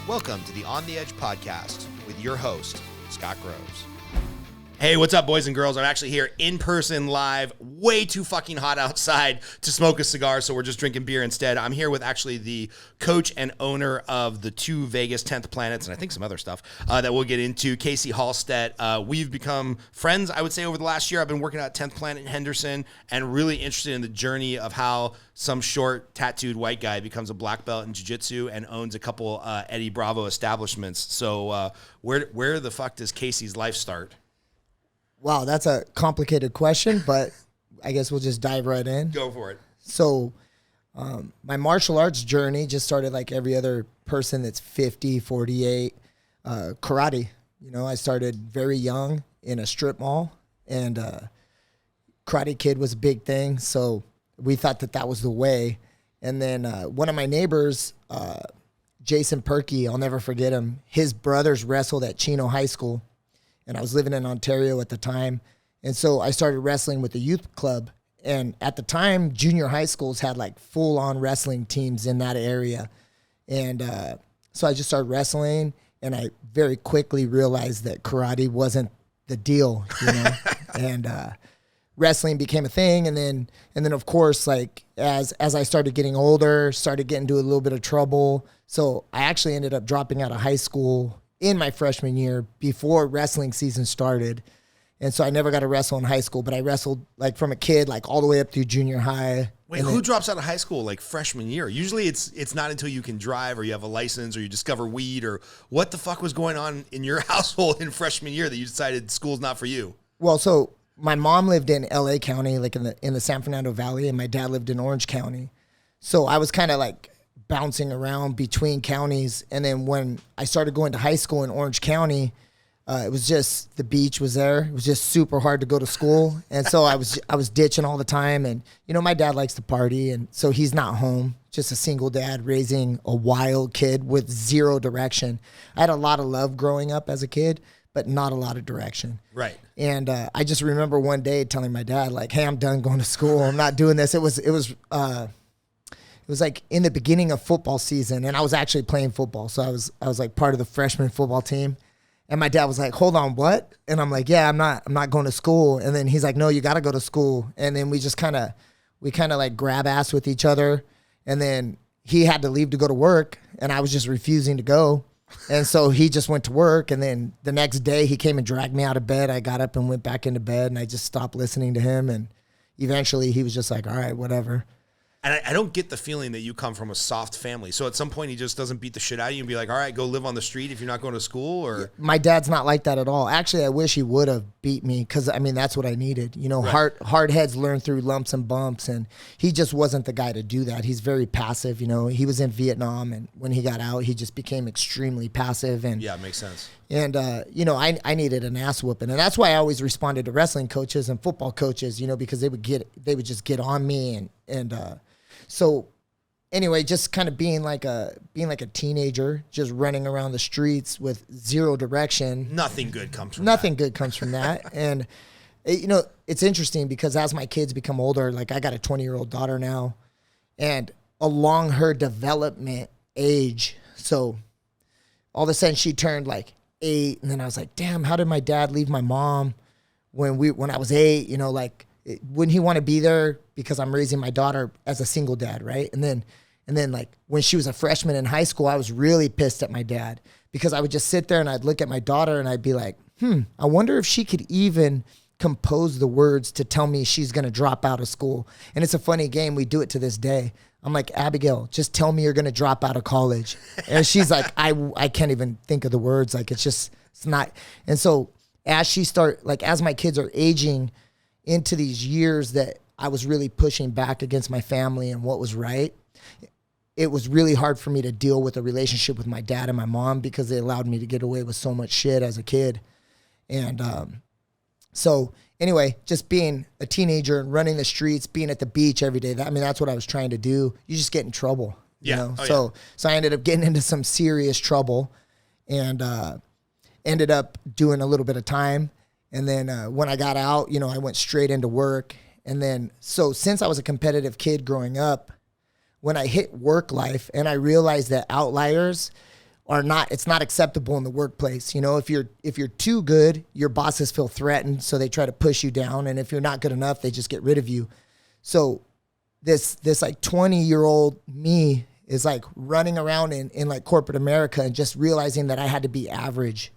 Welcome to the On the Edge podcast with your host, Scott Groves. Hey, what's up, boys and girls? I'm actually here in person live, way too fucking hot outside to smoke a cigar, so we're just drinking beer instead. I'm here with actually the coach and owner of the two Vegas 10th Planets, and I think some other stuff that we'll get into, Casey Halstead. We've become friends, I would say, over the last year. I've been working at 10th Planet in Henderson and really interested in the journey of how some short, tattooed white guy becomes a black belt in Jiu Jitsu and owns a couple Eddie Bravo establishments. So where the fuck does Casey's life start? Wow, that's a complicated question, but I guess we'll just dive right in. Go for it. So my martial arts journey just started like every other person that's 50, 48. Karate. You know, I started very young in a strip mall, and Karate Kid was a big thing, so we thought that was the way. And then one of my neighbors, Jason Perkey, I'll never forget him, his brothers wrestled at Chino High School. And I was living in Ontario at the time. And so I started wrestling with the youth club. And at the time, junior high schools had like full-on wrestling teams in that area. And so I just started wrestling, and I very quickly realized that karate wasn't the deal, you know. And wrestling became a thing. And then of course, like as I started getting older, started getting into a little bit of trouble. So I actually ended up dropping out of high school in my freshman year before wrestling season started. And so I never got to wrestle in high school, but I wrestled like from a kid, like all the way up through junior high. Wait, who drops out of high school like freshman year? Usually it's not until you can drive or you have a license or you discover weed, or what the fuck was going on in your household in freshman year that you decided school's not for you? Well, so my mom lived in LA County, like in the San Fernando Valley, and my dad lived in Orange County. So I was kind of like bouncing around between counties. And then when I started going to high school in Orange County, it was just, the beach was there. It was just super hard to go to school. And so I was ditching all the time. And, you know, my dad likes to party, and so he's not home, just a single dad raising a wild kid with zero direction. I had a lot of love growing up as a kid, but not a lot of direction. Right. And I just remember one day telling my dad, like, hey, I'm done going to school. I'm not doing this. It was like in the beginning of football season, and I was actually playing football. So I was like part of the freshman football team. And my dad was like, hold on, what? And I'm like, yeah, I'm not going to school. And then he's like, no, you got to go to school. And then we kind of like grab ass with each other. And then he had to leave to go to work, and I was just refusing to go. And so he just went to work. And then the next day he came and dragged me out of bed. I got up and went back into bed, and I just stopped listening to him. And eventually he was just like, all right, whatever. And I don't get the feeling that you come from a soft family. So at some point, he just doesn't beat the shit out of you and be like, all right, go live on the street if you're not going to school? Or my dad's not like that at all. Actually, I wish he would have beat me, because, I mean, that's what I needed. You know, right. hard heads learn through lumps and bumps, and he just wasn't the guy to do that. He's very passive. You know, he was in Vietnam, and when he got out, he just became extremely passive. And yeah, it makes sense. And, you know, I needed an ass whooping. And that's why I always responded to wrestling coaches and football coaches, you know, because they would just get on me. So anyway, just kind of being like a teenager, just running around the streets with zero direction. Nothing good comes from that. And, you know, it's interesting because as my kids become older, like I got a 20-year-old daughter now, and along her development age, so all of a sudden she turned like 8, and then I was like, damn, how did my dad leave my mom when I was 8? You know, like, wouldn't he want to be there because I'm raising my daughter as a single dad, right? And then like when she was a freshman in high school, I was really pissed at my dad because I would just sit there and I'd look at my daughter and I'd be like, I wonder if she could even compose the words to tell me she's going to drop out of school. And it's a funny game. We do it to this day. I'm like, Abigail, just tell me you're going to drop out of college. And she's like, I can't even think of the words. Like, it's not. And so as my kids are aging into these years that I was really pushing back against my family and what was right, it was really hard for me to deal with a relationship with my dad and my mom because they allowed me to get away with so much shit as a kid. And so anyway, just being a teenager and running the streets, being at the beach every day, that's what I was trying to do. You just get in trouble. Yeah. You know? Oh, So I ended up getting into some serious trouble, and ended up doing a little bit of time. And then when I got out, you know, I went straight into work. And then, so since I was a competitive kid growing up, when I hit work life and I realized that outliers are not, it's not acceptable in the workplace. You know, if you're too good, your bosses feel threatened, so they try to push you down. And if you're not good enough, they just get rid of you. So this like 20-year-old me is like running around in like corporate America and just realizing that I had to be average,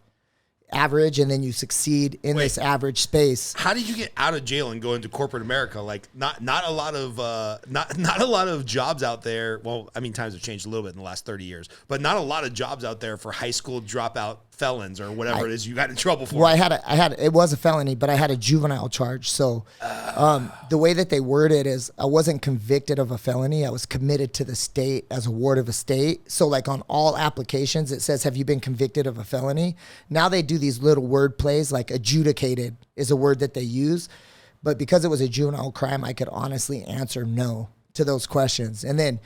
and then you succeed in this average space. How did you get out of jail and go into corporate America? Like not a lot of jobs out there. Well, I mean, times have changed a little bit in the last 30 years, but not a lot of jobs out there for high school dropout felons or whatever it is you got in trouble for. Well, it was a felony, but I had a juvenile charge. So the way that they word it is I wasn't convicted of a felony. I was committed to the state as a ward of a state. So like on all applications, it says, have you been convicted of a felony? Now they do these little word plays, like adjudicated is a word that they use. But because it was a juvenile crime, I could honestly answer no to those questions. And then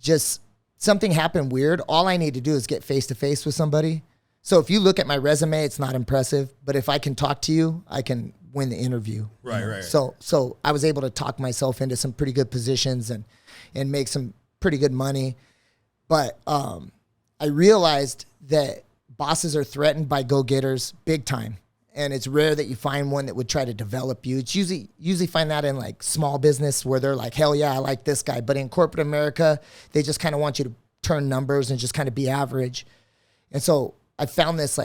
just something happened weird. All I need to do is get face to face with somebody. So if you look at my resume, it's not impressive, but if I can talk to you, I can win the interview. Right. So I was able to talk myself into some pretty good positions and make some pretty good money. But I realized that bosses are threatened by go-getters big time. And it's rare that you find one that would try to develop you. It's usually find that in like small business where they're like, hell yeah, I like this guy. But in corporate America, they just kind of want you to turn numbers and just kind of be average. And so I found this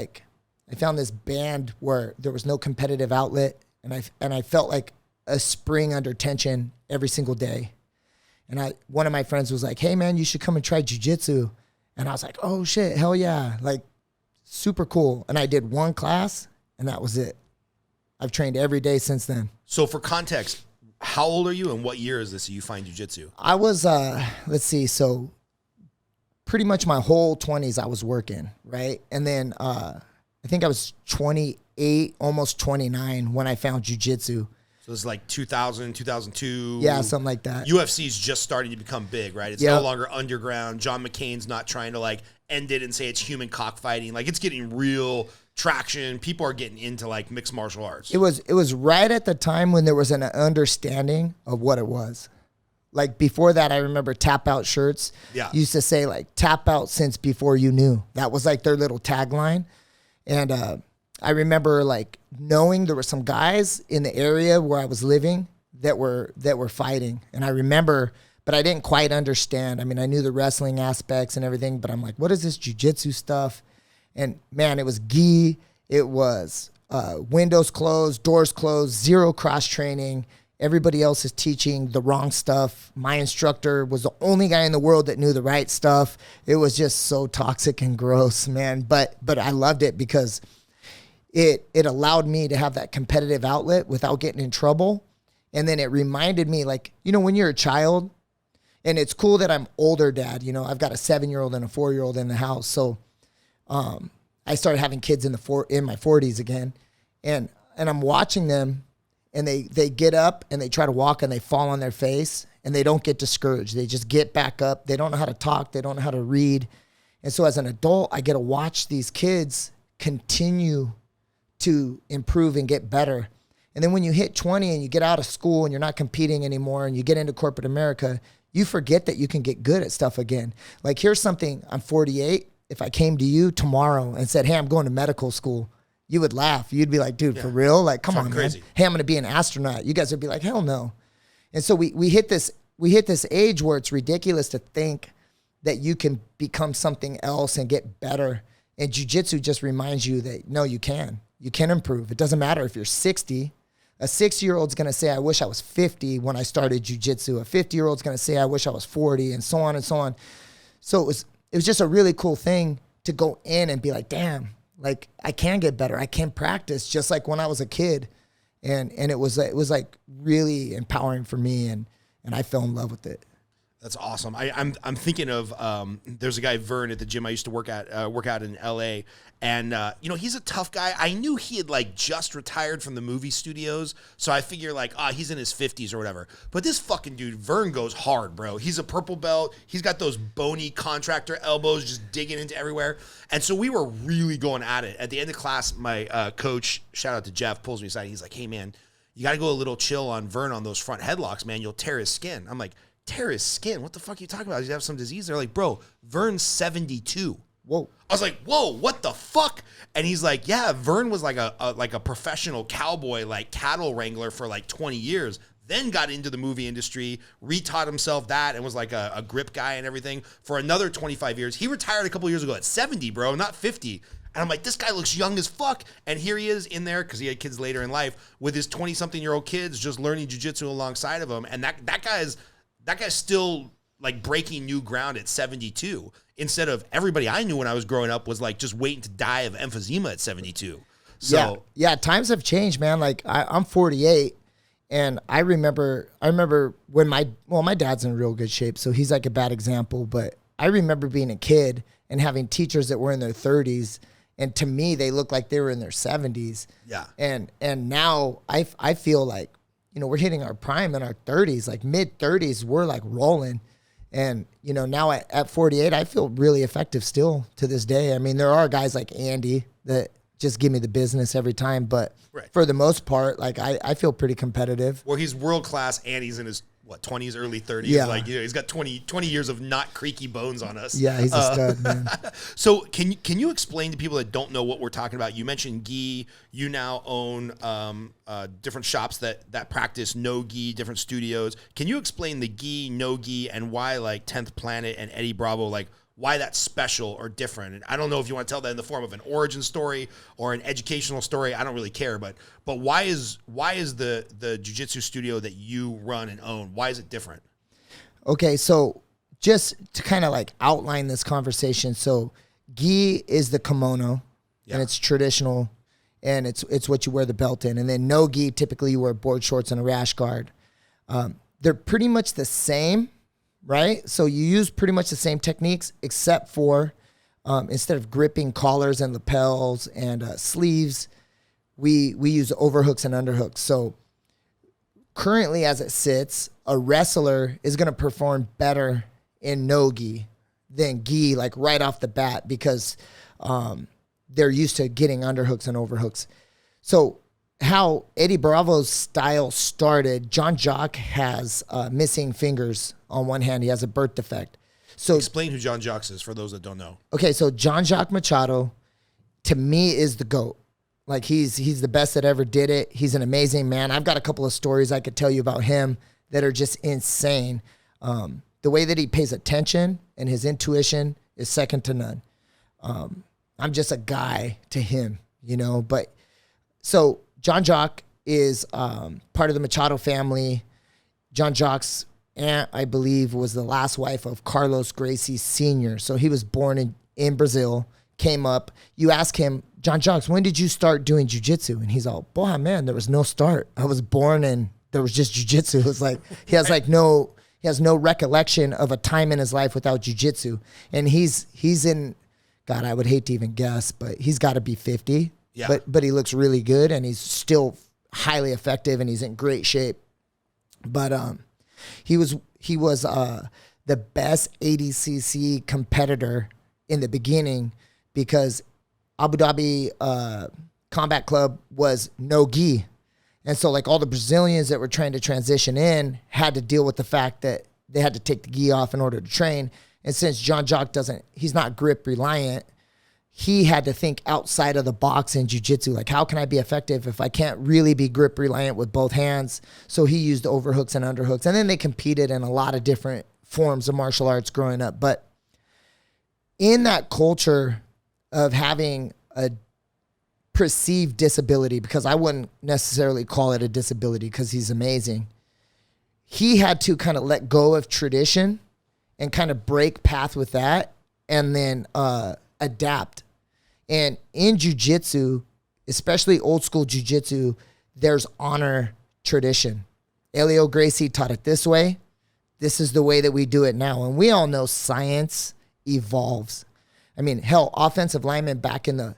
band where there was no competitive outlet, and I felt like a spring under tension every single day. And one of my friends was like, hey man, you should come and try jiu-jitsu. And I was like, oh shit, hell yeah. Like super cool. And I did one class and that was it. I've trained every day since then. So for context, how old are you and what year is this that you find jiu-jitsu? I was, let's see. So pretty much my whole 20s I was working, right? And then I think I was 28, almost 29 when I found jiu-jitsu. So it's like 2000, 2002. Yeah, something like that. UFC's just starting to become big, right? It's no longer underground. John McCain's not trying to like end it and say it's human cockfighting. Like it's getting real traction. People are getting into like mixed martial arts. It was right at the time when there was an understanding of what it was. Like before that, I remember tap out shirts used to say like tap out since before you knew. That was like their little tagline. And I remember like knowing there were some guys in the area where I was living that were fighting. And I remember, but I didn't quite understand. I mean, I knew the wrestling aspects and everything, but I'm like, what is this jiu-jitsu stuff? And man, it was gi. It was windows closed, doors closed, zero cross training. Everybody else is teaching the wrong stuff. My instructor was the only guy in the world that knew the right stuff. It was just so toxic and gross, man. But I loved it because it allowed me to have that competitive outlet without getting in trouble. And then it reminded me, like, you know, when you're a child, and it's cool that I'm older dad, you know, I've got a 7-year-old and a 4-year-old in the house. So I started having kids in my 40s again. And I'm watching them. And they get up and they try to walk and they fall on their face and they don't get discouraged. They just get back up. They don't know how to talk. They don't know how to read. And so as an adult, I get to watch these kids continue to improve and get better. And then when you hit 20 and you get out of school and you're not competing anymore and you get into corporate America, you forget that you can get good at stuff again. Like here's something, I'm 48. If I came to you tomorrow and said, hey, I'm going to medical school, you would laugh. You'd be like, dude, for real? Like, come on, crazy. Man. Hey, I'm going to be an astronaut. You guys would be like, hell no. And so we hit this age where it's ridiculous to think that you can become something else and get better. And jiu-jitsu just reminds you that, no, you can. You can improve. It doesn't matter if you're 60. A 6-year-old's going to say, I wish I was 50 when I started jiu-jitsu. A 50-year-old's going to say, I wish I was 40, and so on and so on. So it was just a really cool thing to go in and be like, damn, like I can get better. I can practice just like when I was a kid. And it was like really empowering for me. And I fell in love with it. That's awesome. I'm thinking of there's a guy Vern at the gym I used to work out in LA, and you know, he's a tough guy. I knew he had like just retired from the movie studios, so I figure like he's in his 50s or whatever. But this fucking dude Vern goes hard, bro. He's a purple belt. He's got those bony contractor elbows just digging into everywhere. And so we were really going at it. At the end of class, my coach, shout out to Jeff, pulls me aside. He's like, "Hey man, you got to go a little chill on Vern on those front headlocks, man. You'll tear his skin." I'm like, tear his skin? What the fuck are you talking about? Does he have some disease? They're like, bro, Vern's 72. whoa. I was like, whoa, what the fuck? And he's like, yeah, Vern was like a professional cowboy, like cattle wrangler for like 20 years. Then got into the movie industry, retaught himself that, and was like a grip guy and everything for another 25 years. He retired a couple years ago at 70, bro, not 50. And I'm like, this guy looks young as fuck. And here he is in there, because he had kids later in life, with his 20-something-year-old kids just learning jiu-jitsu alongside of him. And that guy's still like breaking new ground at 72. Instead of everybody I knew when I was growing up was like just waiting to die of emphysema at 72. So yeah, times have changed, man. Like I'm 48, and I remember when my dad's in real good shape, so he's like a bad example. But I remember being a kid and having teachers that were in their 30s, and to me they looked like they were in their 70s. Yeah. And now I feel like, you know, we're hitting our prime in our 30s, like mid 30s, we're like rolling. And, you know, now at 48, I feel really effective still to this day. I mean, there are guys like Andy that just give me the business every time. But for the most part, like I feel pretty competitive. Well, he's world class, and he's in his, 20s, early 30s. Yeah. Like, you know, he's got 20 years of not creaky bones on us. Yeah, he's a stud, man. So can you explain to people that don't know what we're talking about? You mentioned gi. You now own different shops that practice no gi, different studios. Can you explain the gi, no gi, and why like 10th Planet and Eddie Bravo, like why that's special or different? And I don't know if you want to tell that in the form of an origin story or an educational story. I don't really care, but why is the jiu-jitsu studio that you run and own, why is it different? Okay, so just to kind of like outline this conversation. So gi is the kimono, and it's traditional, and it's what you wear the belt in. And then no gi, typically you wear board shorts and a rash guard. They're pretty much the same, right? So you use pretty much the same techniques, except for instead of gripping collars and lapels and sleeves, we use overhooks and underhooks. So currently, as it sits, a wrestler is going to perform better in no gi than gi, like right off the bat, because they're used to getting underhooks and overhooks. So how Eddie Bravo's style started, Jacques has missing fingers on one hand. He has a birth defect. So explain who Jacques is for those that don't know. Okay, so Jacques Machado, to me, is the GOAT. Like he's the best that ever did it. He's an amazing man. I've got a couple of stories I could tell you about him that are just insane. The way that he pays attention and his intuition is second to none. I'm just a guy to him, you know. But so Jacques is part of the Machado family. Jacques' aunt, I believe, was the last wife of Carlos Gracie Sr. So he was born in Brazil, came up. You ask him, Jacques, when did you start doing jiu-jitsu? And he's all, boy, man, there was no start. I was born and there was just jiu-jitsu. It was like, he has no recollection of a time in his life without jiu-jitsu. And he's in, God, I would hate to even guess, but he's got to be 50. Yeah. But he looks really good, and he's still highly effective, and he's in great shape. But he was the best 80cc competitor in the beginning, because Abu Dhabi Combat Club was no gi. And so like all the Brazilians that were trying to transition in had to deal with the fact that they had to take the gi off in order to train. And since Jacques he's not grip reliant, he had to think outside of the box in jiu-jitsu. Like, how can I be effective if I can't really be grip reliant with both hands? So he used overhooks and underhooks. And then they competed in a lot of different forms of martial arts growing up. But in that culture of having a perceived disability, because I wouldn't necessarily call it a disability because he's amazing, he had to kind of let go of tradition and kind of break path with that and then adapt. And in jiu-jitsu, especially old school jiu-jitsu, there's honor tradition. Elio Gracie taught it this way. This is the way that we do it now. And we all know science evolves. I mean, hell, offensive linemen back in the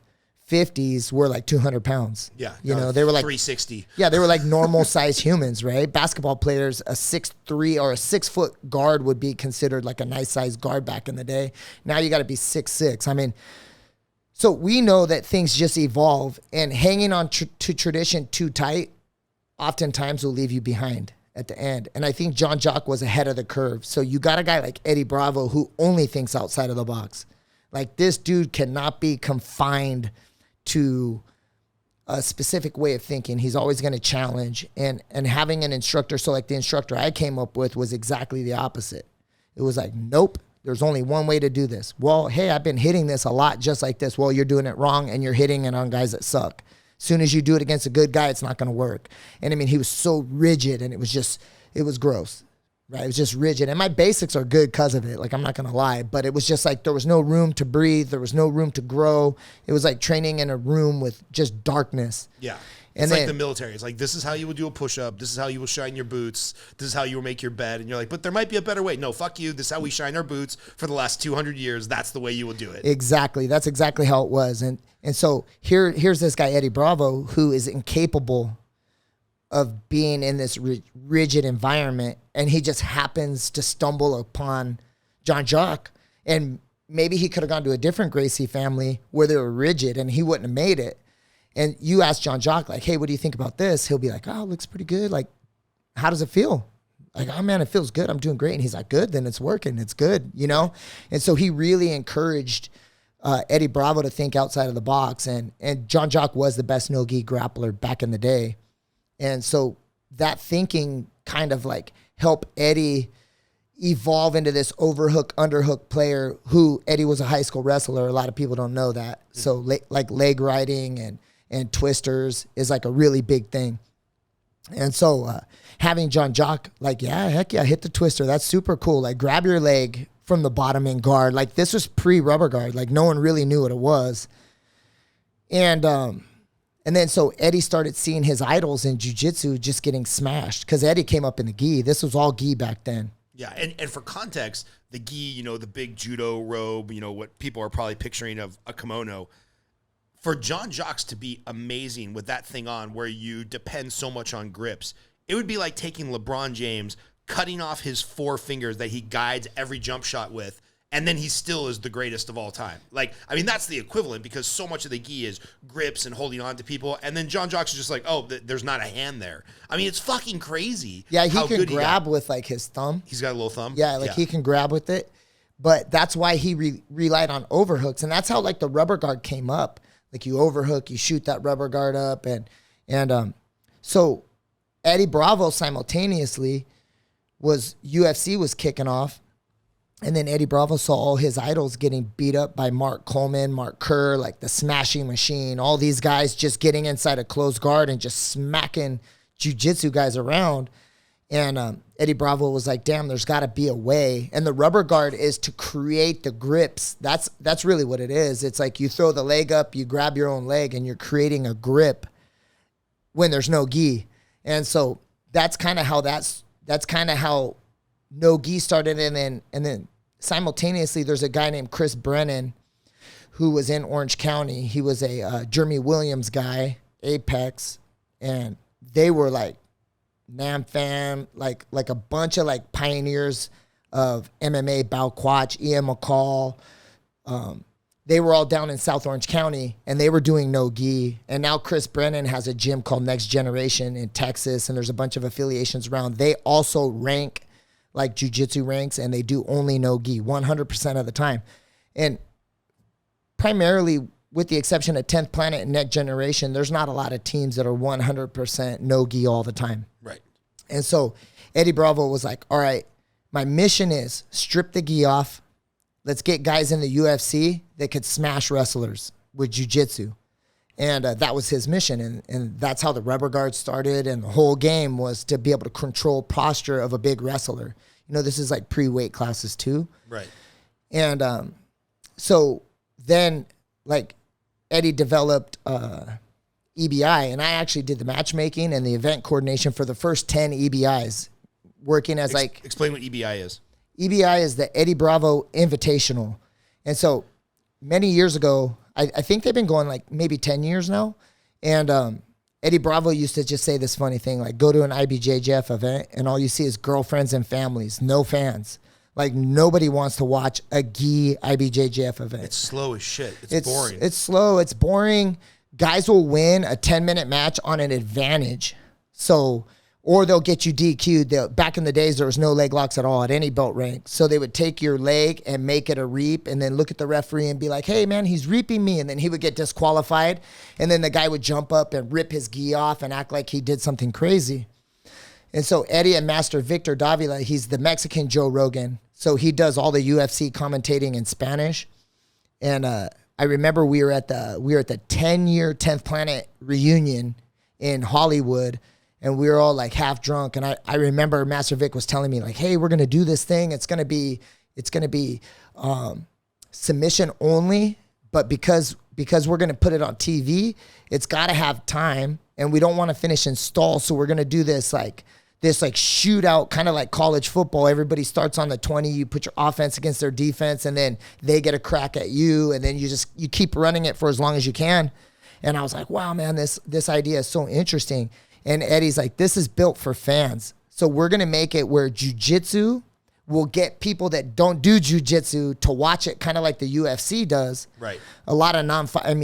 50s were like 200 pounds. Yeah. You know, they were like 360. Yeah, they were like normal sized humans, right? Basketball players, a 6'3" or a 6 foot guard would be considered like a nice sized guard back in the day. Now you got to be 6'6". I mean, so we know that things just evolve, and hanging on to tradition too tight oftentimes will leave you behind at the end. And I think Jacques was ahead of the curve. So you got a guy like Eddie Bravo who only thinks outside of the box. Like, this dude cannot be confined to a specific way of thinking. He's always going to challenge. And having an instructor, so like the instructor I came up with was exactly the opposite. It was like, nope, there's only one way to do this. Well, hey, I've been hitting this a lot just like this. Well, you're doing it wrong, and you're hitting it on guys that suck. As soon as you do it against a good guy, it's not going to work. And I mean, he was so rigid, and it was gross. Right? It was just rigid. And my basics are good because of it. Like, I'm not going to lie. But it was just like there was no room to breathe. There was no room to grow. It was like training in a room with just darkness. Yeah. It's like the military. It's like, this is how you will do a push-up. This is how you will shine your boots. This is how you will make your bed. And you're like, but there might be a better way. No, fuck you. This is how we shine our boots for the last 200 years. That's the way you will do it. Exactly. That's exactly how it was. And so here's this guy, Eddie Bravo, who is incapable of being in this rigid environment, and he just happens to stumble upon Jacques. And maybe he could have gone to a different Gracie family where they were rigid and he wouldn't have made it. And you ask Jacques, like, hey, what do you think about this? He'll be like, oh, it looks pretty good. Like, how does it feel? Like, oh man, it feels good. I'm doing great. And he's like, good, then it's working. It's good, you know? And so he really encouraged Eddie Bravo to think outside of the box. And Jacques was the best no-gi grappler back in the day. And so that thinking kind of like helped Eddie evolve into this overhook, underhook player who Eddie was a high school wrestler. A lot of people don't know that. So like leg riding and twisters is like a really big thing. And so having Jacques, like, yeah, heck yeah, hit the twister. That's super cool. Like, grab your leg from the bottom and guard. Like, this was pre-rubber guard. Like, no one really knew what it was. And then so Eddie started seeing his idols in jiu-jitsu just getting smashed because Eddie came up in the gi. This was all gi back then. Yeah, and for context, the gi, you know, the big judo robe, you know, what people are probably picturing of a kimono. For Jacques to be amazing with that thing on where you depend so much on grips, it would be like taking LeBron James, cutting off his 4 fingers that he guides every jump shot with, and then he still is the greatest of all time. Like, I mean, that's the equivalent because so much of the gi is grips and holding on to people. And then Jacques is just like, oh, there's not a hand there. I mean, it's fucking crazy. Yeah, he can grab with like his thumb. He's got a little thumb. Yeah, like he can grab with it. But that's why he relied on overhooks. And that's how like the rubber guard came up. Like, you overhook, you shoot that rubber guard up. And so Eddie Bravo simultaneously UFC was kicking off. And then Eddie Bravo saw all his idols getting beat up by Mark Coleman, Mark Kerr, like the Smashing Machine, all these guys just getting inside a closed guard and just smacking jiu-jitsu guys around. And Eddie Bravo was like, damn, there's got to be a way. And the rubber guard is to create the grips. That's really what it is. It's like you throw the leg up, you grab your own leg, and you're creating a grip when there's no gi. And so that's kind of how no gi started. And then simultaneously, there's a guy named Chris Brennan who was in Orange County. He was a Jeremy Williams guy, Apex, and they were like Nam Fam, like a bunch of like pioneers of MMA, Bao Quach, Ian McCall. They were all down in South Orange County, and they were doing no gi. And now Chris Brennan has a gym called Next Generation in Texas, and there's a bunch of affiliations around. They also rank like jiu-jitsu ranks, and they do only no gi 100% of the time. And primarily, with the exception of 10th Planet and Next Generation, there's not a lot of teams that are 100% no gi all the time. Right. And so Eddie Bravo was like, all right, my mission is strip the gi off. Let's get guys in the UFC that could smash wrestlers with jiu-jitsu. And that was his mission. And that's how the rubber guard started. And the whole game was to be able to control posture of a big wrestler. You know, this is like pre-weight classes too. Right. And so then, like, Eddie developed EBI. And I actually did the matchmaking and the event coordination for the first 10 EBIs, working as Explain what EBI is. EBI is the Eddie Bravo Invitational. And so many years ago, I think they've been going like maybe 10 years now. And Eddie Bravo used to just say this funny thing, like, go to an IBJJF event and all you see is girlfriends and families, no fans. Like, nobody wants to watch a gi IBJJF event. It's slow as shit. It's boring. It's slow. It's boring. Guys will win a 10-minute match on an advantage. So or they'll get you DQ'd. Back in the days, there was no leg locks at all at any belt rank. So they would take your leg and make it a reap and then look at the referee and be like, hey, man, he's reaping me. And then he would get disqualified. And then the guy would jump up and rip his gi off and act like he did something crazy. And so Eddie and Master Victor Davila, he's the Mexican Joe Rogan. So he does all the UFC commentating in Spanish. And I remember we were at the 10-year 10th Planet reunion in Hollywood. And we were all like half drunk. And I remember Master Vic was telling me like, hey, we're going to do this thing. It's going to be submission only. But because we're going to put it on TV, it's got to have time. And we don't want to finish in stall. So we're going to do this shootout, kind of like college football. Everybody starts on the 20. You put your offense against their defense. And then they get a crack at you. And then you keep running it for as long as you can. And I was like, wow, man, this idea is so interesting. And Eddie's like, this is built for fans. So we're going to make it where jiu-jitsu will get people that don't do jiu-jitsu to watch it kind of like the UFC does. Right. A lot of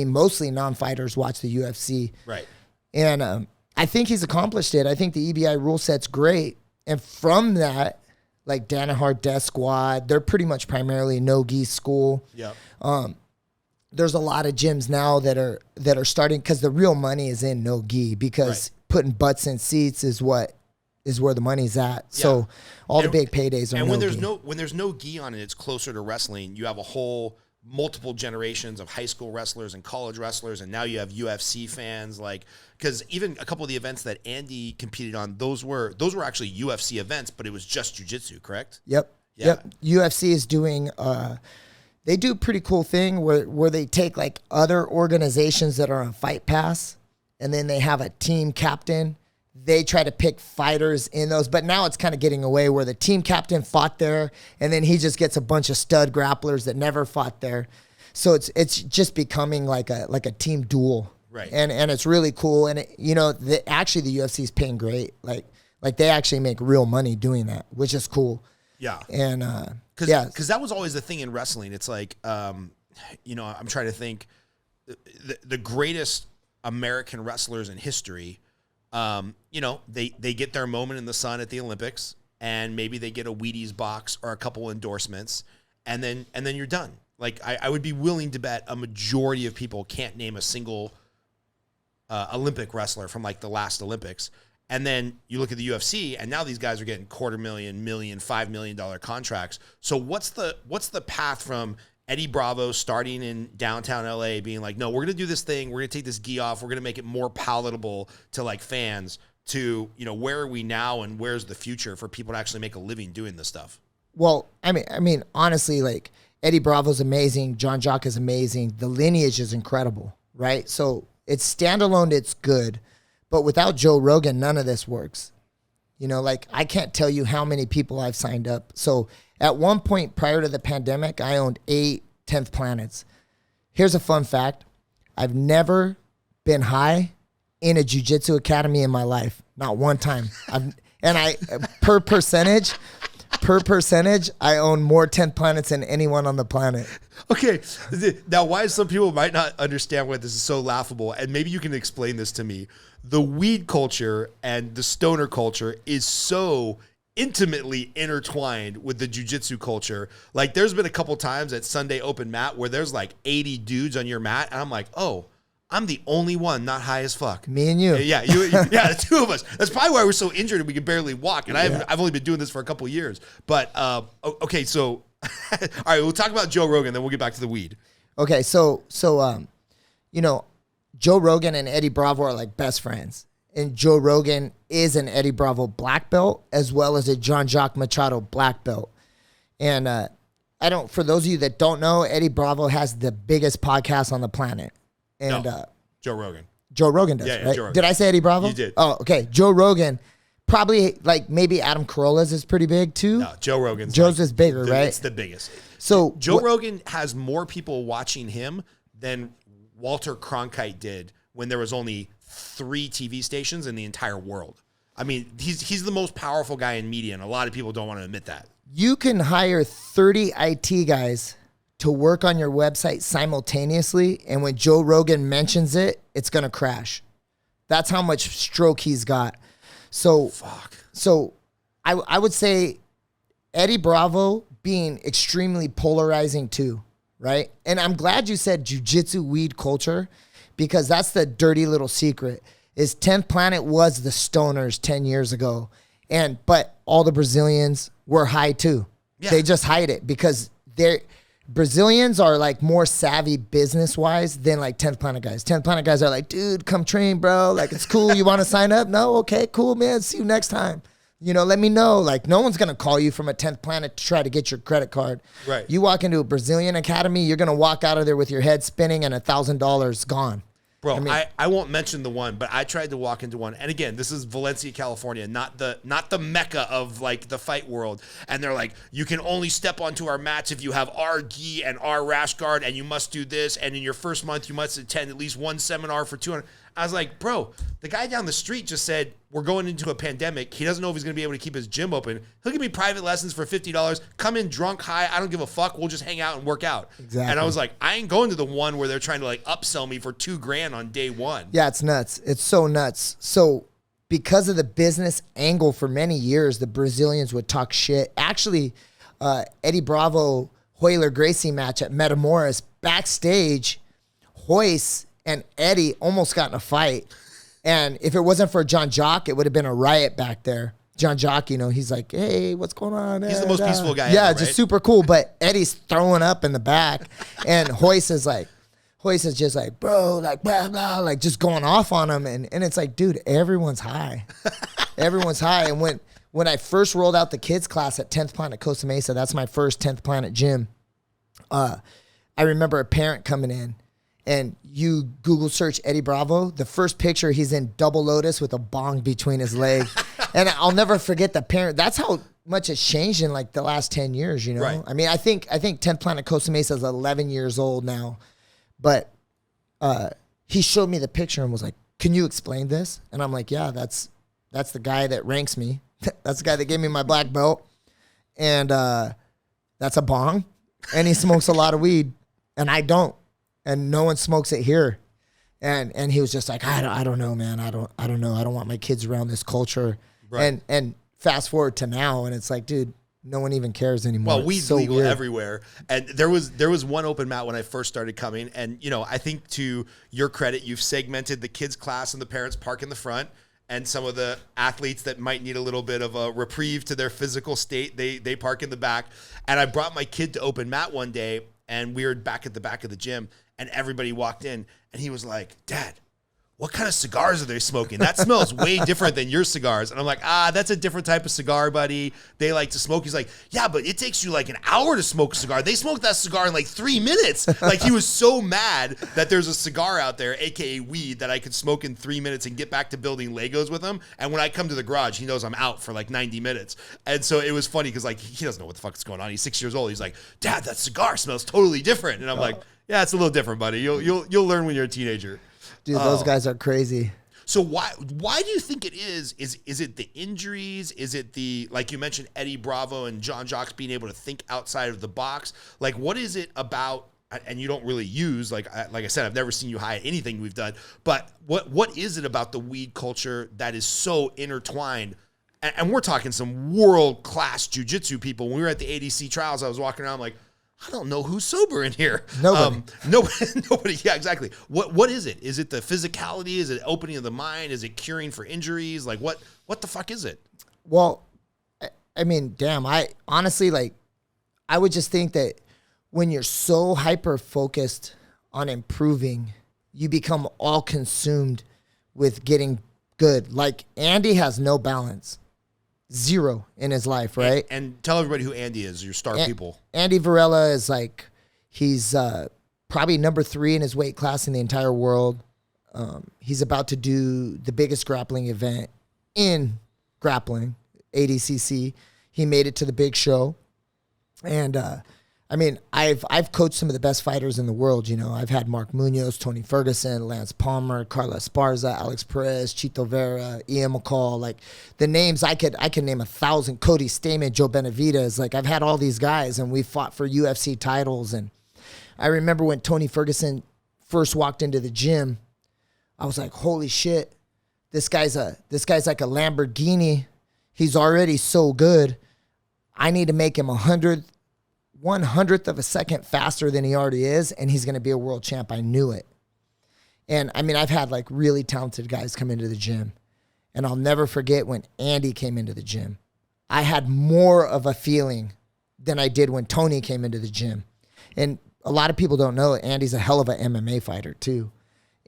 mostly non-fighters watch the UFC. Right. And I think he's accomplished it. I think the EBI rule set's great. And from that, like Danaher Death Squad, they're pretty much primarily no-gi school. Yeah. There's a lot of gyms now that are starting because the real money is in no-gi because putting butts in seats is where the money's at. Yeah. So all the big paydays are. And when there's no gi on it, it's closer to wrestling. You have a whole multiple generations of high school wrestlers and college wrestlers, and now you have UFC fans. Like, because even a couple of the events that Andy competed on, those were actually UFC events, but it was just jiu-jitsu, correct? Yep. Yeah. Yep. UFC is doing. They do a pretty cool thing where they take like other organizations that are on Fight Pass, and then they have a team captain. They try to pick fighters in those, but now it's kind of getting away where the team captain fought there, and then he just gets a bunch of stud grapplers that never fought there. So it's just becoming like a team duel, right? And it's really cool. And actually the UFC is paying great. Like they actually make real money doing that, which is cool. Yeah. And because that was always the thing in wrestling. It's like I'm trying to think the greatest American wrestlers in history. They get their moment in the sun at the Olympics, and maybe they get a Wheaties box or a couple endorsements, and then you're done. Like I would be willing to bet a majority of people can't name a single Olympic wrestler from like the last Olympics. And then you look at the UFC, and now these guys are getting $250,000, $1 million, $5 million contracts. So what's the path from Eddie Bravo starting in downtown LA being like, no, we're going to do this thing. We're going to take this gi off. We're going to make it more palatable to like fans to, where are we now and where's the future for people to actually make a living doing this stuff? Well, I mean, honestly, like Eddie Bravo's amazing. Jacques is amazing. The lineage is incredible, right? So it's standalone. It's good. But without Joe Rogan, none of this works. Like I can't tell you how many people I've signed up. So at one point prior to the pandemic, I owned 8 10th Planets. Here's a fun fact. I've never been high in a jiu-jitsu academy in my life. Not one time. Per percentage, I own more 10th Planets than anyone on the planet. Okay. Now, why some people might not understand why this is so laughable, and maybe you can explain this to me. The weed culture and the stoner culture is so intimately intertwined with the jiu-jitsu culture. Like there's been a couple times at Sunday Open Mat where there's like 80 dudes on your mat, and I'm like, oh, I'm the only one not high as fuck. Me and you. Yeah, the two of us. That's probably why we're so injured and we can barely walk. And I've only been doing this for a couple of years. But okay, so all right, we'll talk about Joe Rogan, then we'll get back to the weed. Okay, so Joe Rogan and Eddie Bravo are like best friends. And Joe Rogan is an Eddie Bravo black belt as well as a Jacques Machado black belt. And for those of you that don't know, Eddie Bravo has the biggest podcast on the planet. And Joe Rogan. Joe Rogan does, right? Joe Rogan. Did I say Eddie Bravo? You did. Oh, okay. Joe Rogan, probably like maybe Adam Carolla's is pretty big too. No, Joe Rogan's is bigger, right? It's the biggest. So Joe Rogan has more people watching him than Walter Cronkite did when there was only 3 TV stations in the entire world. I mean, he's the most powerful guy in media, and a lot of people don't want to admit that. You can hire 30 IT guys to work on your website simultaneously, and when Joe Rogan mentions it, it's going to crash. That's how much stroke he's got. So, Fuck. So I would say Eddie Bravo being extremely polarizing too, right? And I'm glad you said jiu-jitsu weed culture, because that's the dirty little secret. Is 10th Planet was the stoners 10 years ago. But all the Brazilians were high too. Yeah. They just hide it because Brazilians are like more savvy business wise than like 10th Planet guys. 10th Planet guys are like, dude, come train, bro. Like, it's cool. You want to sign up? No? Okay, cool, man. See you next time. You know, let me know. Like, no one's going to call you from a 10th Planet to try to get your credit card. Right. You walk into a Brazilian academy, you're going to walk out of there with your head spinning and $1,000 gone. Bro, I won't mention the one, but I tried to walk into one. And again, this is Valencia, California, not the mecca of like the fight world. And they're like, you can only step onto our mats if you have our gi and our rash guard, and you must do this. And in your first month, you must attend at least one seminar for 200. I was like, bro, the guy down the street just said, we're going into a pandemic. He doesn't know if he's going to be able to keep his gym open. He'll give me private lessons for $50. Come in drunk, high. I don't give a fuck. We'll just hang out and work out. Exactly. And I was like, I ain't going to the one where they're trying to like upsell me for $2,000 on day one. Yeah, it's nuts. It's so nuts. So because of the business angle for many years, the Brazilians would talk shit. Actually, Eddie Bravo, Royler Gracie match at Metamoris, backstage, Royce and Eddie almost got in a fight. And if it wasn't for Jacques, it would have been a riot back there. Jacques, you know, he's like, hey, what's going on? He's the most peaceful guy yeah, ever, just right? super cool. But Eddie's throwing up in the back. And Royce is just like, bro, like, blah, blah, like just going off on him. And it's like, dude, everyone's high. Everyone's high. And when I first rolled out the kids class at 10th Planet Costa Mesa, that's my first 10th Planet gym. I remember a parent coming in, and you Google search Eddie Bravo, the first picture, he's in double lotus with a bong between his legs. And I'll never forget the parent. That's how much it's changed in like the last 10 years, you know? Right. I mean, I think 10th Planet Costa Mesa is 11 years old now. But he showed me the picture and was like, can you explain this? And I'm like, yeah, that's the guy that ranks me. That's the guy that gave me my black belt. And that's a bong. And he smokes a lot of weed. And I don't. And no one smokes it here. And he was just like, I don't know, man. I don't know. I don't want my kids around this culture. Right. And fast forward to now, and it's like, dude, no one even cares anymore. Well, weed's so legal everywhere. And there was one open mat when I first started coming. And, you know, I think to your credit, you've segmented the kids class and the parents park in the front. And some of the athletes that might need a little bit of a reprieve to their physical state, they park in the back. And I brought my kid to open mat one day, and we were back at the back of the gym. And everybody walked in, and he was like, Dad, what kind of cigars are they smoking? That smells way different than your cigars. And I'm like, that's a different type of cigar, buddy. They like to smoke. He's like, yeah, but it takes you like an hour to smoke a cigar. They smoked that cigar in like 3 minutes. Like, he was so mad that there's a cigar out there, AKA weed, that I could smoke in 3 minutes and get back to building Legos with him. And when I come to the garage, he knows I'm out for like 90 minutes. And so it was funny because like, he doesn't know what the fuck is going on. He's 6 years old. He's like, Dad, that cigar smells totally different. And I'm like, yeah, it's a little different, buddy. You'll learn when you're a teenager. Dude, those guys are crazy. So why do you think it is? Is it the injuries? Is it the, like you mentioned, Eddie Bravo and Jacques being able to think outside of the box? Like, what is it about? And you don't really use, like I said, I've never seen you high at anything we've done. But what is it about the weed culture that is so intertwined? And we're talking some world-class jiu-jitsu people. When we were at the ADC trials, I was walking around like, I don't know who's sober in here. Nobody. Nobody. Yeah, exactly. What is it? Is it the physicality? Is it opening of the mind? Is it curing for injuries? Like, what the fuck is it? Well, I mean, damn, I honestly, like, I would just think that when you're so hyper-focused on improving, you become all consumed with getting good. Like, Andy has no balance. Zero in his life, right? And tell everybody who Andy is, your star people. Andy Varela is like, he's probably number 3 in his weight class in the entire world. He's about to do the biggest grappling event in grappling, ADCC. He made it to the big show. And I mean, I've coached some of the best fighters in the world. You know, I've had Mark Munoz, Tony Ferguson, Lance Palmer, Carla Esparza, Alex Perez, Chito Vera, Ian McCall. Like, the names I could name 1,000. Cody Stamen, Joe Benavidez. Like, I've had all these guys, and we fought for UFC titles. And I remember when Tony Ferguson first walked into the gym, I was like, holy shit, this guy's like a Lamborghini. He's already so good. I need to make him 1/100th of a second faster than he already is, and he's going to be a world champ. I knew it. And I mean, I've had like really talented guys come into the gym, and I'll never forget when Andy came into the gym. I had more of a feeling than I did when Tony came into the gym. And a lot of people don't know Andy's a hell of an MMA fighter too.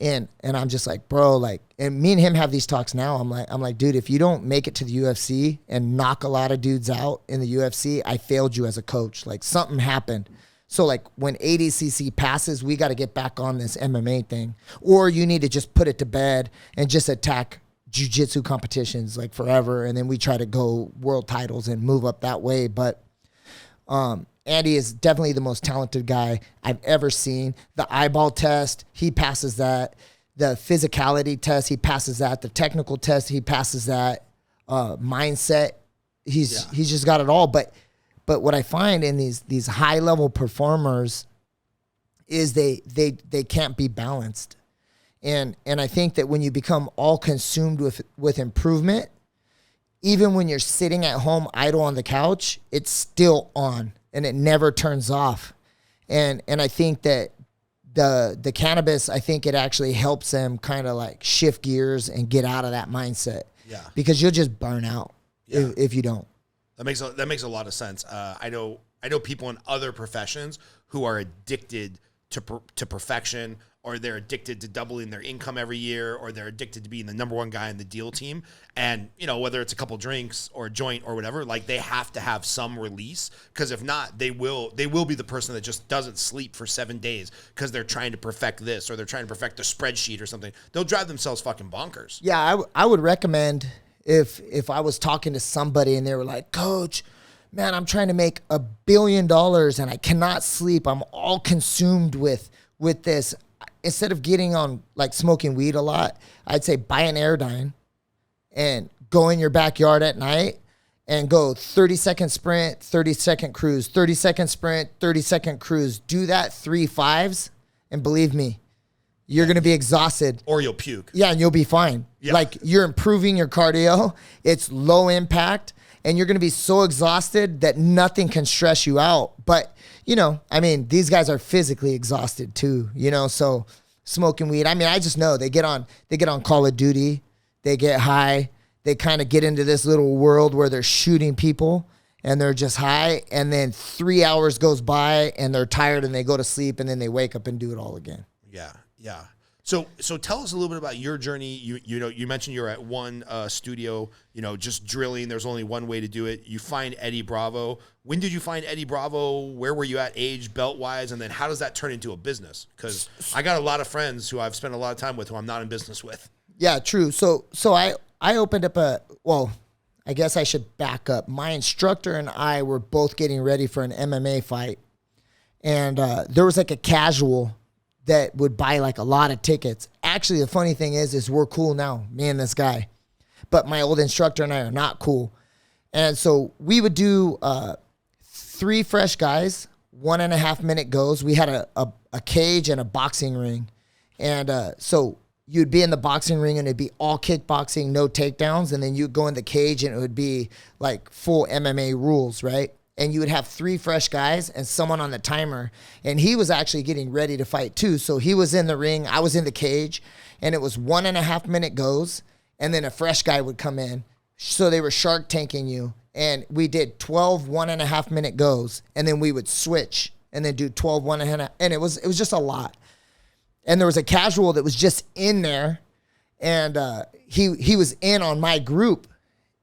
And I'm just like, bro, like, and me and him have these talks now. I'm like, dude, if you don't make it to the UFC and knock a lot of dudes out in the UFC, I failed you as a coach. Like something happened. So like when ADCC passes, we got to get back on this MMA thing, or you need to just put it to bed and just attack jiu-jitsu competitions like forever. And then we try to go world titles and move up that way. But, Andy is definitely the most talented guy I've ever seen. The eyeball test, he passes that. The physicality test, he passes that. The technical test, he passes that. Mindset, he's just got it all. But what I find in these high level performers is they can't be balanced. And I think that when you become all consumed with improvement, even when you're sitting at home idle on the couch, it's still on. And it never turns off. And I think that the cannabis, I think it actually helps them kind of like shift gears and get out of that mindset. Yeah. Because you'll just burn out if you don't. That makes a lot of sense. I know people in other professions who are addicted to perfection, or they're addicted to doubling their income every year, or they're addicted to being the number one guy in the deal team. And, you know, whether it's a couple drinks or a joint or whatever, like they have to have some release, because if not, they will be the person that just doesn't sleep for 7 days because they're trying to perfect this, or they're trying to perfect the spreadsheet or something. They'll drive themselves fucking bonkers. Yeah, I would recommend if I was talking to somebody and they were like, Coach, man, I'm trying to make $1 billion and I cannot sleep. I'm all consumed with this. Instead of getting on like smoking weed a lot, I'd say buy an Airdyne and go in your backyard at night and go 30-second sprint, 30-second cruise, 30-second sprint, 30-second cruise. Do that 3 5s, and believe me, you're going to be exhausted. Or you'll puke. Yeah, and you'll be fine. Yeah. Like you're improving your cardio. It's low impact, and you're going to be so exhausted that nothing can stress you out. But you know, I mean, these guys are physically exhausted too, you know, so smoking weed. I mean, I just know they get on Call of Duty, they get high, they kind of get into this little world where they're shooting people and they're just high. And then 3 hours goes by and they're tired and they go to sleep, and then they wake up and do it all again. Yeah. Yeah. So tell us a little bit about your journey. You know, you mentioned you're at one studio, you know, just drilling. There's only one way to do it. You find Eddie Bravo. When did you find Eddie Bravo? Where were you at age, belt-wise? And then how does that turn into a business? Because I got a lot of friends who I've spent a lot of time with who I'm not in business with. Yeah, true. So I opened up I guess I should back up. My instructor and I were both getting ready for an MMA fight. And there was like a casual that would buy like a lot of tickets. Actually, the funny thing is we're cool now, me and this guy. But my old instructor and I are not cool. And so we would do 3 fresh guys, 1.5 minute goes. We had a cage and a boxing ring. And so you'd be in the boxing ring and it'd be all kickboxing, no takedowns. And then you'd go in the cage and it would be like full MMA rules, right? And you would have 3 fresh guys and someone on the timer. And he was actually getting ready to fight too. So he was in the ring, I was in the cage, and it was 1.5 minute goes. And then a fresh guy would come in. So they were shark tanking you. And we did 12 1.5 minute goes. And then we would switch and then do 12 1.5. And it was just a lot. And there was a casual that was just in there. And he was in on my group.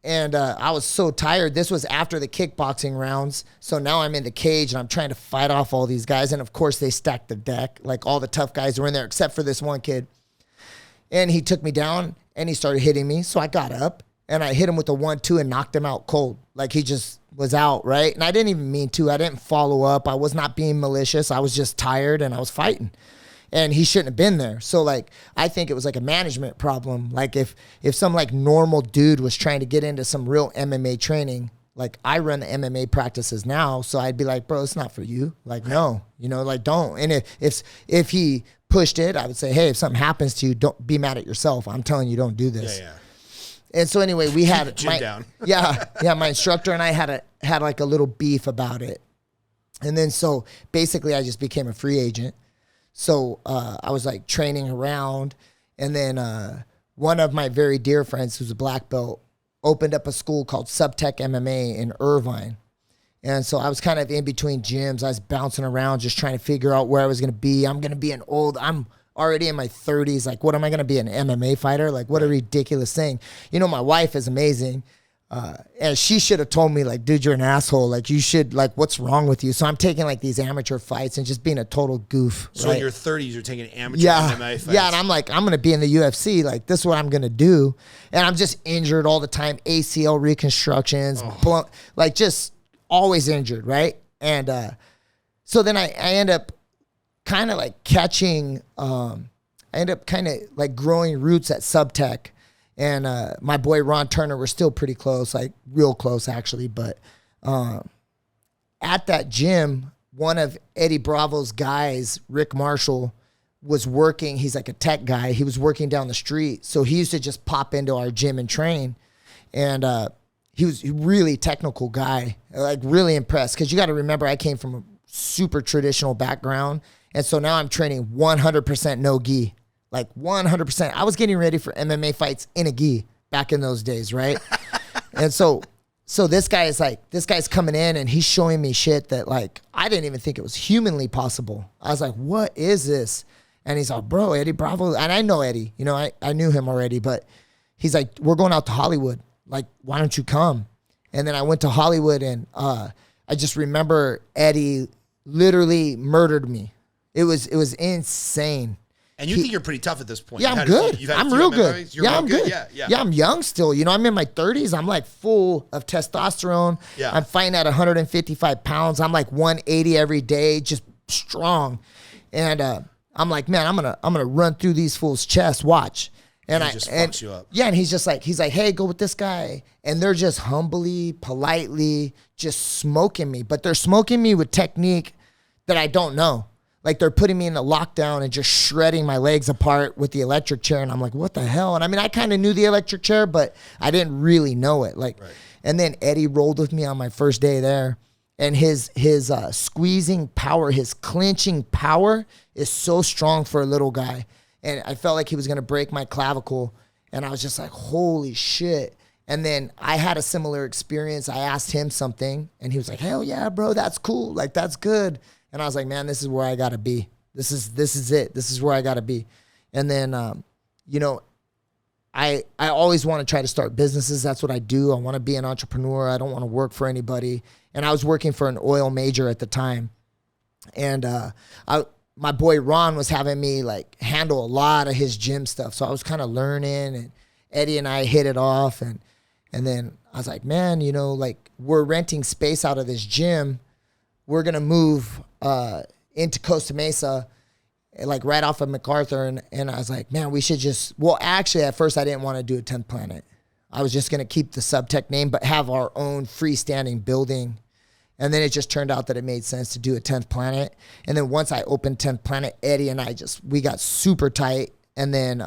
And I was so tired. This was after the kickboxing rounds. So now I'm in the cage and I'm trying to fight off all these guys. And of course they stacked the deck. Like all the tough guys were in there except for this one kid. And he took me down and he started hitting me. So I got up and I hit him with a 1-2 and knocked him out cold. Like he just was out, right? And I didn't even mean to. I didn't follow up. I was not being malicious. I was just tired and I was fighting. And he shouldn't have been there. So like, I think it was like a management problem. Like if some like normal dude was trying to get into some real MMA training, like I run the MMA practices now. So I'd be like, bro, it's not for you. Like, no, you know, like don't. And if he pushed it, I would say, hey, if something happens to you, don't be mad at yourself. I'm telling you, don't do this. Yeah. And so anyway, we had Chin down. my instructor and I had like a little beef about it. And then so basically I just became a free agent. So I was like training around, and then one of my very dear friends who's a black belt opened up a school called Subtech MMA in Irvine. And so I was kind of in between gyms. I was bouncing around just trying to figure out where I was going to be. I'm already in my 30s. Like, what am I going to be, an MMA fighter? Like, what a ridiculous thing. You know, my wife is amazing. And she should have told me, like, dude, you're an asshole. Like, you should, like, what's wrong with you? So I'm taking, like, these amateur fights and just being a total goof. So right? in your 30s, you're taking amateur MMA fights. Yeah, and I'm like, I'm going to be in the UFC. Like, this is what I'm going to do. And I'm just injured all the time. ACL reconstructions, like, just always injured, right? And so then I end up kind of, like, catching, I end up kind of, like, growing roots at Subtech. And my boy Ron Turner, we're still pretty close, like real close actually. But at that gym, one of Eddie Bravo's guys, Rick Marshall, was working. He's like a tech guy. He was working down the street. So he used to just pop into our gym and train. And he was a really technical guy, like really impressed. Because you got to remember, I came from a super traditional background. And so now I'm training 100% no gi. Like 100%. I was getting ready for MMA fights in a gi back in those days, right? And so this guy's coming in and he's showing me shit that, like, I didn't even think it was humanly possible. I was like, what is this? And he's like, bro, Eddie Bravo. And I know Eddie, you know, I knew him already, but he's like, we're going out to Hollywood. Like, why don't you come? And then I went to Hollywood, and I just remember Eddie literally murdered me. It was insane. And you think you're pretty tough at this point. Yeah, I'm good. I'm real good. Yeah, I'm good. Yeah, I'm young still. You know, I'm in my 30s. I'm like full of testosterone. Yeah. I'm fighting at 155 pounds. I'm like 180 every day, just strong. And I'm like, man, I'm gonna run through these fools' chests. Watch. And he just fucks you up. Yeah, and he's like, hey, go with this guy. And they're just humbly, politely, just smoking me. But they're smoking me with technique that I don't know. Like, they're putting me in the lockdown and just shredding my legs apart with the electric chair. And I'm like, what the hell? And I mean, I kind of knew the electric chair, but I didn't really know it. Like, right. And then Eddie rolled with me on my first day there. And his squeezing power, his clinching power is so strong for a little guy. And I felt like he was going to break my clavicle. And I was just like, holy shit. And then I had a similar experience. I asked him something, and he was like, hell yeah, bro, that's cool. Like, that's good. And I was like, man, this is where I got to be. This is it. This is where I got to be. And then, you know, I always want to try to start businesses. That's what I do. I want to be an entrepreneur. I don't want to work for anybody. And I was working for an oil major at the time. And my boy Ron was having me, like, handle a lot of his gym stuff. So I was kind of learning, and Eddie and I hit it off. And then I was like, man, you know, like, we're renting space out of this gym. We're going to move into Costa Mesa, like right off of MacArthur. And I was like, man, we should just, well, actually, at first I didn't want to do a 10th Planet. I was just going to keep the Subtech name, but have our own freestanding building. And then it just turned out that it made sense to do a 10th Planet. And then once I opened 10th Planet, Eddie and I we got super tight. And then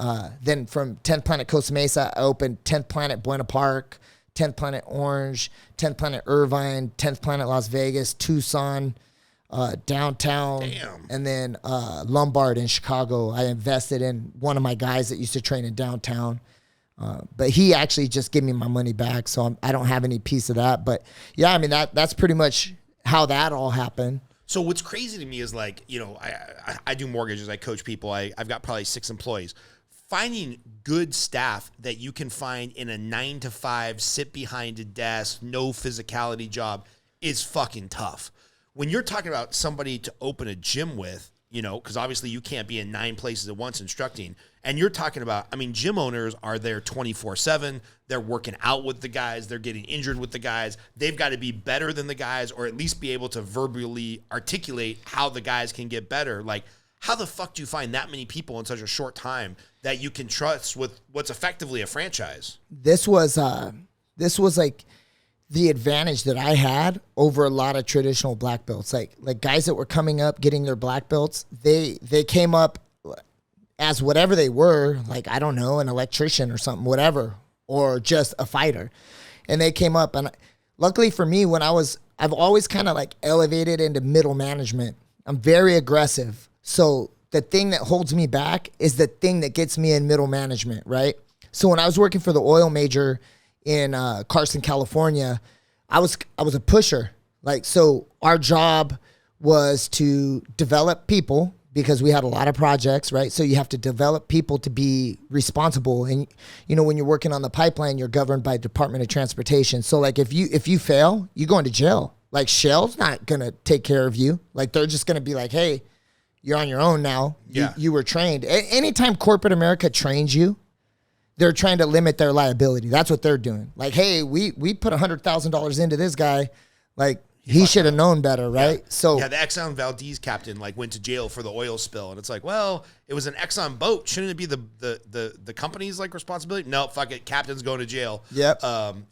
from 10th Planet Costa Mesa, I opened 10th Planet Buena Park, 10th Planet Orange, 10th Planet Irvine, 10th Planet Las Vegas, Tucson, downtown. Damn. And then Lombard in Chicago. I invested in one of my guys that used to train in downtown. But he actually just gave me my money back, so I don't have any piece of that. But yeah, I mean, that's pretty much how that all happened. So what's crazy to me is, like, you know, I do mortgages, I coach people, I've got probably 6 employees. Finding good staff that you can find in a 9-to-5, sit behind a desk, no physicality job is fucking tough. When you're talking about somebody to open a gym with, you know, because obviously you can't be in 9 places at once instructing. And you're talking about, I mean, gym owners are there 24/7. They're working out with the guys. They're getting injured with the guys. They've got to be better than the guys, or at least be able to verbally articulate how the guys can get better. Like, how the fuck do you find that many people in such a short time that you can trust with what's effectively a franchise? This was like the advantage that I had over a lot of traditional black belts. Like guys that were coming up, getting their black belts, they came up as whatever they were, like, I don't know, an electrician or something, whatever. or just a fighter. And they came up, and luckily for me, I've always kind of like elevated into middle management. I'm very aggressive. So the thing that holds me back is the thing that gets me in middle management, right? So when I was working for the oil major in Carson, California, I was a pusher. Like, so our job was to develop people, because we had a lot of projects, right? So you have to develop people to be responsible. And, you know, when you're working on the pipeline, you're governed by Department of Transportation. So like if you fail, you go into jail. Like Shell's not going to take care of you. Like they're just going to be like, hey, you're on your own now. Yeah. You were trained. Anytime corporate America trains you, they're trying to limit their liability. That's what they're doing. Like, hey, we put $100,000 into this guy. Like, he should have known better, right? Yeah. So yeah, the Exxon Valdez captain like went to jail for the oil spill, and it's like, well, it was an Exxon boat. Shouldn't it be the company's like responsibility? No, fuck it. Captain's going to jail. Yep.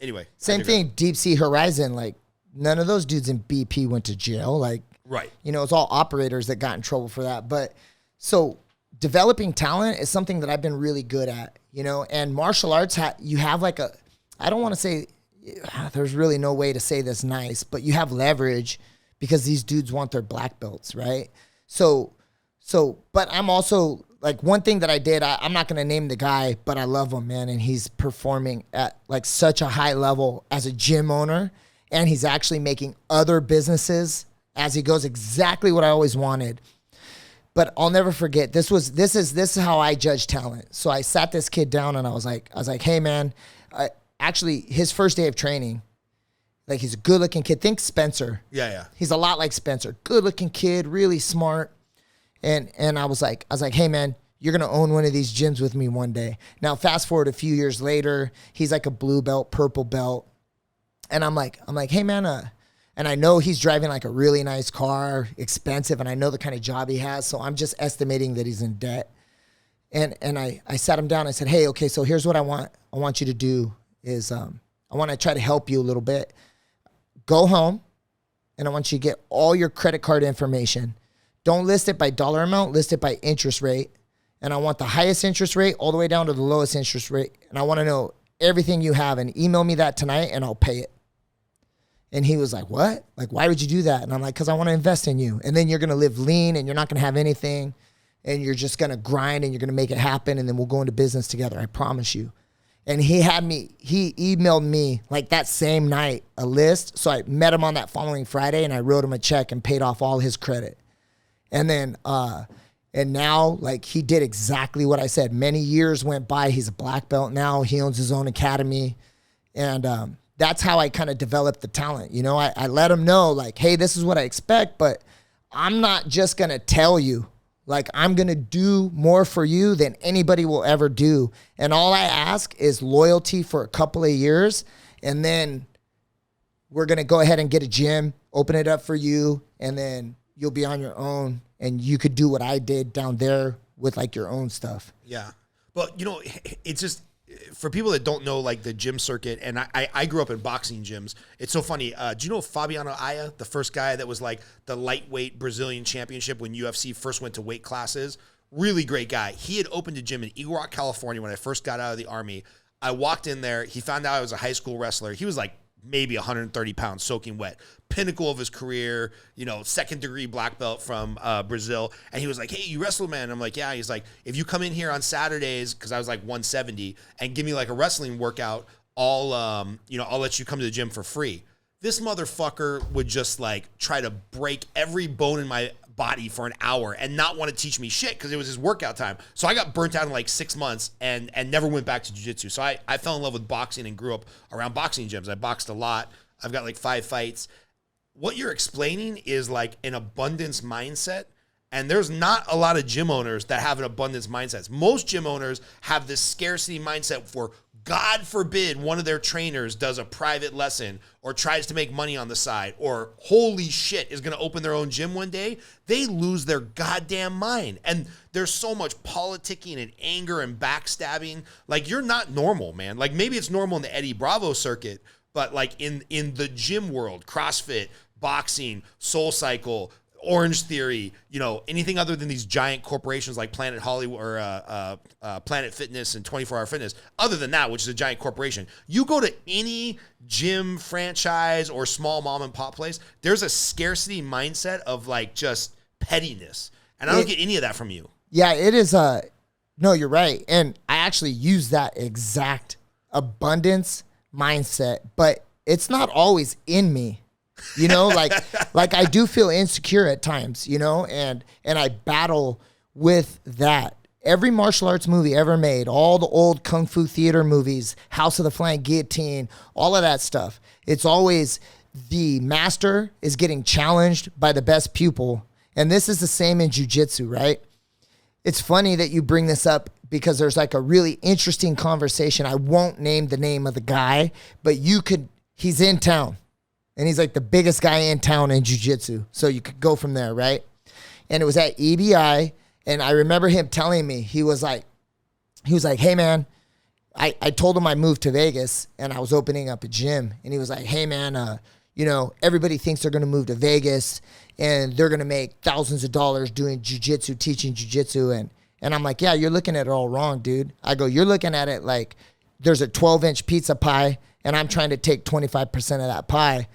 Anyway, same thing. Deep Sea Horizon. Like, none of those dudes in BP went to jail. Like, right. You know, it's all operators that got in trouble for that. But so developing talent is something that I've been really good at. You know, and martial arts, you have like I don't want to say. There's really no way to say this nice, but you have leverage because these dudes want their black belts, right? So, but I'm also like, one thing that I did, I'm not going to name the guy, but I love him, man. And he's performing at like such a high level as a gym owner. And he's actually making other businesses as he goes, exactly what I always wanted. But I'll never forget, this is how I judge talent. So I sat this kid down and I was like, hey man, actually, his first day of training, like, he's a good-looking kid. Think Spencer. Yeah. He's a lot like Spencer. Good-looking kid, really smart. And I was like, hey, man, you're going to own one of these gyms with me one day. Now, fast forward a few years later, he's like a blue belt, purple belt. And I'm like, hey, man, and I know he's driving like a really nice car, expensive, and I know the kind of job he has, so I'm just estimating that he's in debt. And I sat him down. I said, hey, okay, so here's what I want you to do. Is I want to try to help you a little bit. Go home, and I want you to get all your credit card information. Don't list it by dollar amount, list it by interest rate. And I want the highest interest rate all the way down to the lowest interest rate. And I want to know everything you have, and email me that tonight, and I'll pay it. And he was like, what? Like, why would you do that? And I'm like, because I want to invest in you. And then you're going to live lean, and you're not going to have anything, and you're just going to grind, and you're going to make it happen, and then we'll go into business together. I promise you. And he emailed me like that same night a list. So I met him on that following Friday, and I wrote him a check and paid off all his credit. And then, and now, like, he did exactly what I said. Many years went by. He's a black belt now. He owns his own academy. And that's how I kind of developed the talent. You know, I let him know, like, hey, this is what I expect, but I'm not just going to tell you. Like, I'm going to do more for you than anybody will ever do. And all I ask is loyalty for a couple of years. And then we're going to go ahead and get a gym, open it up for you. And then you'll be on your own. And you could do what I did down there with like your own stuff. Yeah. But, you know, it's just, for people that don't know, like, the gym circuit, and I grew up in boxing gyms. It's so funny. Do you know Fabiano Aya, the first guy that was like the lightweight Brazilian championship when UFC first went to weight classes? Really great guy. He had opened a gym in Eagle Rock, California when I first got out of the Army. I walked in there. He found out I was a high school wrestler. He was like maybe 130 pounds soaking wet. Pinnacle of his career, you know, second-degree black belt from Brazil. And he was like, hey, you wrestle, man? I'm like, yeah. He's like, if you come in here on Saturdays, because I was like 170, and give me like a wrestling workout, I'll let you come to the gym for free. This motherfucker would just like try to break every bone in my body for an hour and not want to teach me shit because it was his workout time. So I got burnt out in like 6 months and never went back to jiu-jitsu. So I fell in love with boxing and grew up around boxing gyms. I boxed a lot. I've got like 5 fights. What you're explaining is like an abundance mindset. And there's not a lot of gym owners that have an abundance mindset. Most gym owners have this scarcity mindset for, God forbid, one of their trainers does a private lesson or tries to make money on the side, or holy shit is going to open their own gym one day. They lose their goddamn mind. And there's so much politicking and anger and backstabbing. Like, you're not normal, man. Like, maybe it's normal in the Eddie Bravo circuit, but like in the gym world, CrossFit, boxing, Soul Cycle, Orange Theory, you know, anything other than these giant corporations like Planet Hollywood or Planet Fitness and 24 Hour Fitness, other than that, which is a giant corporation, you go to any gym franchise or small mom and pop place, there's a scarcity mindset of like just pettiness. And I don't get any of that from you. Yeah, it is. No, you're right. And I actually use that exact abundance mindset, but it's not always in me. You know, like I do feel insecure at times, you know, and I battle with that. Every martial arts movie ever made, all the old Kung Fu theater movies, House of the Flying Guillotine, all of that stuff. It's always the master is getting challenged by the best pupil. And this is the same in jiu-jitsu, right? It's funny that you bring this up because there's like a really interesting conversation. I won't name the name of the guy, but he's in town. And he's like the biggest guy in town in jiu-jitsu. So you could go from there, right? And it was at EBI. And I remember him telling me, he was like, hey man, I told him I moved to Vegas and I was opening up a gym. And he was like, hey man, you know, everybody thinks they're going to move to Vegas and they're going to make thousands of dollars doing jiu-jitsu, teaching jiu-jitsu. And I'm like, yeah, you're looking at it all wrong, dude. I go, you're looking at it like there's a 12-inch pizza pie and I'm trying to take 25% of that pie.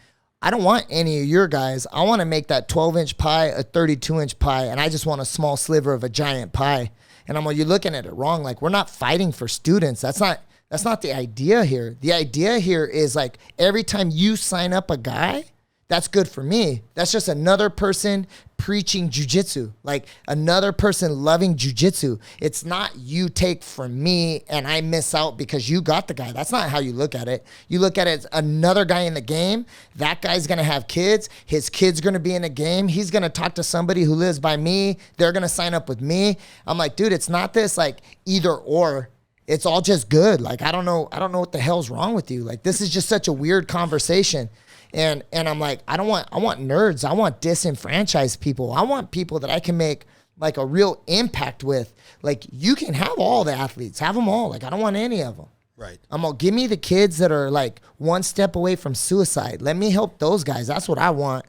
I don't want any of your guys. I want to make that 12-inch pie a 32-inch pie, and I just want a small sliver of a giant pie. And I'm like, you're looking at it wrong. Like, we're not fighting for students. That's not the idea here. The idea here is like every time you sign up a guy, that's good for me. That's just another person preaching jiu-jitsu, like another person loving jiu-jitsu. It's not you take from me and I miss out because you got the guy. That's not how you look at it. You look at it as another guy in the game. That guy's going to have kids. His kid's going to be in the game. He's going to talk to somebody who lives by me. They're going to sign up with me. I'm like, dude, it's not this like either or. It's all just good. Like, I don't know what the hell's wrong with you. Like, this is just such a weird conversation. And I'm like, I want nerds. I want disenfranchised people. I want people that I can make like a real impact with. Like, you can have all the athletes, have them all. Like, I don't want any of them. Right. I'm gonna give me the kids that are like one step away from suicide. Let me help those guys. That's what I want.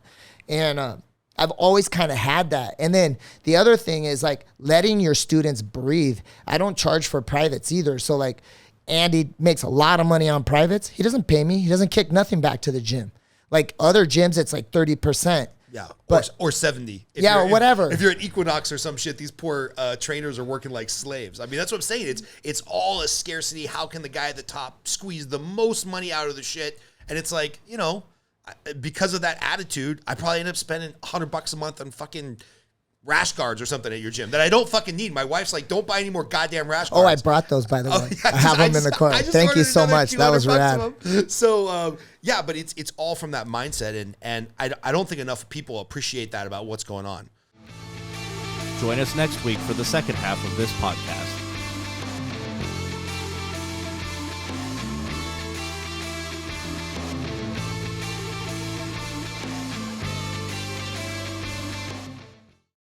And I've always kind of had that. And then the other thing is like letting your students breathe. I don't charge for privates either. So like Andy makes a lot of money on privates. He doesn't pay me. He doesn't kick nothing back to the gym. Like other gyms, it's like 30%. Yeah, but, or 70. Or whatever. If you're at Equinox or some shit, these poor trainers are working like slaves. I mean, that's what I'm saying. It's all a scarcity. How can the guy at the top squeeze the most money out of the shit? And it's like, you know, because of that attitude, I probably end up spending $100 a month on fucking rash guards or something at your gym that I don't fucking need. My wife's like, don't buy any more goddamn rash guards. Oh, I brought those, by the way. Yeah, I have them in the car. Thank you so much. That was rad. So, yeah, but it's all from that mindset. And I don't think enough people appreciate that about what's going on. Join us next week for the second half of this podcast.